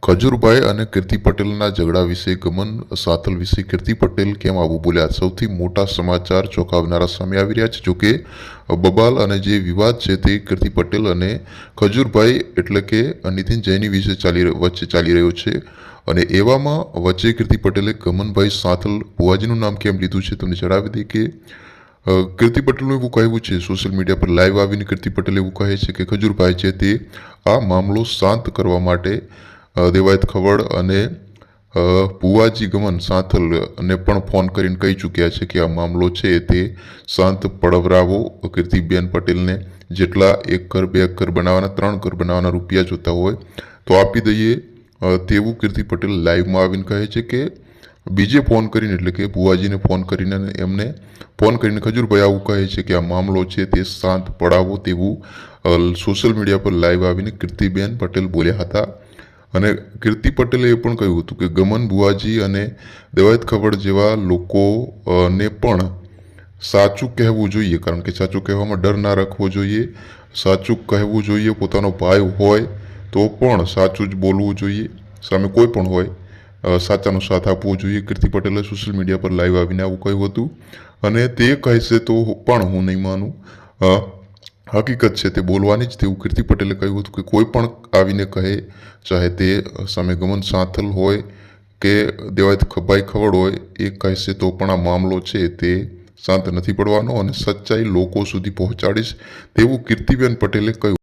ખજૂરભાઈ અને કીર્તિ પટેલના ઝઘડા વિશે ગમન સાથલ વિશે કીર્તિ પટેલ કેમ આવું બોલ્યા? સૌથી મોટા સમાચાર ચોંકાવનારા સામે આવી રહ્યા છે. જોકે બબાલ અને જે વિવાદ છે તે કીર્તિ પટેલ અને ખજૂરભાઈ એટલે કે નીતિન જૈની વિશે વચ્ચે ચાલી રહ્યો છે. અને એવામાં વચ્ચે કીર્તિ પટેલે ગમનભાઈ સાથલ ભુવાજીનું નામ કેમ લીધું છે તમને જણાવી દઈએ કે કીર્તિ પટેલનું એવું કહેવું છે, સોશિયલ મીડિયા પર લાઈવ આવીને કીર્તિ પટેલ એવું કહે છે કે ખજૂરભાઈ છે તે આ મામલો શાંત કરવા માટે દેવાયત ખવડ અને ભુવાજી ગમન સાથલને પણ ફોન કરીને કહી ચૂક્યા છે કે આ મામલો છે તે શાંત પડવરાવો. કીર્તિબેન પટેલને જેટલા 1 ઘર 2 ઘર બનાવવાના 3 ઘર બનાવવાના રૂપિયા જોતા હોય તો આપી દઈએ તેવું કીર્તિ પટેલ લાઈવમાં આવીને કહે છે કે બીજે ફોન કરીને એટલે કે ભુવાજીને ફોન કરીને એમને ફોન કરીને ખજૂરભાઈ આવું કહે છે કે આ મામલો છે તે શાંત પડાવો તેવું સોશિયલ મીડિયા પર લાઈવ આવીને કીર્તિબેન પટેલ બોલ્યા હતા. અને કીર્તિ પટેલે એ પણ કહ્યું હતું કે ગમન ભુવાજી અને દેવાયત ખવડ જેવા લોકોને પણ સાચું કહેવું જોઈએ, કારણ કે સાચું કહેવામાં ડર ના રાખવો જોઈએ. સાચું કહેવું જોઈએ. પોતાનો ભાઈ હોય તો પણ સાચું જ બોલવું જોઈએ. સામે કોઈ પણ હોય સાચાનો સાથ આપવો જોઈએ. કીર્તિ પટેલે સોશિયલ મીડિયા પર લાઈવ આવીને આવું કહ્યું હતું. અને તે કહેશે તો પણ હું નહીં માનું, હકીકત છે તે બોલવાની જ તેવું કીર્તિ પટેલે કહ્યું હતું કે કોઈ પણ આવીને કહે, ચાહે તે સામે ગમન સાથલ હોય કે દેવાયત ભાઈ ખવડ હોય, એ કહેશે તો પણ આ મામલો છે તે શાંત નથી પડવાનો અને સચ્ચાઈ લોકો સુધી પહોંચાડીશ તેવું કીર્તિબેન પટેલે કહ્યું.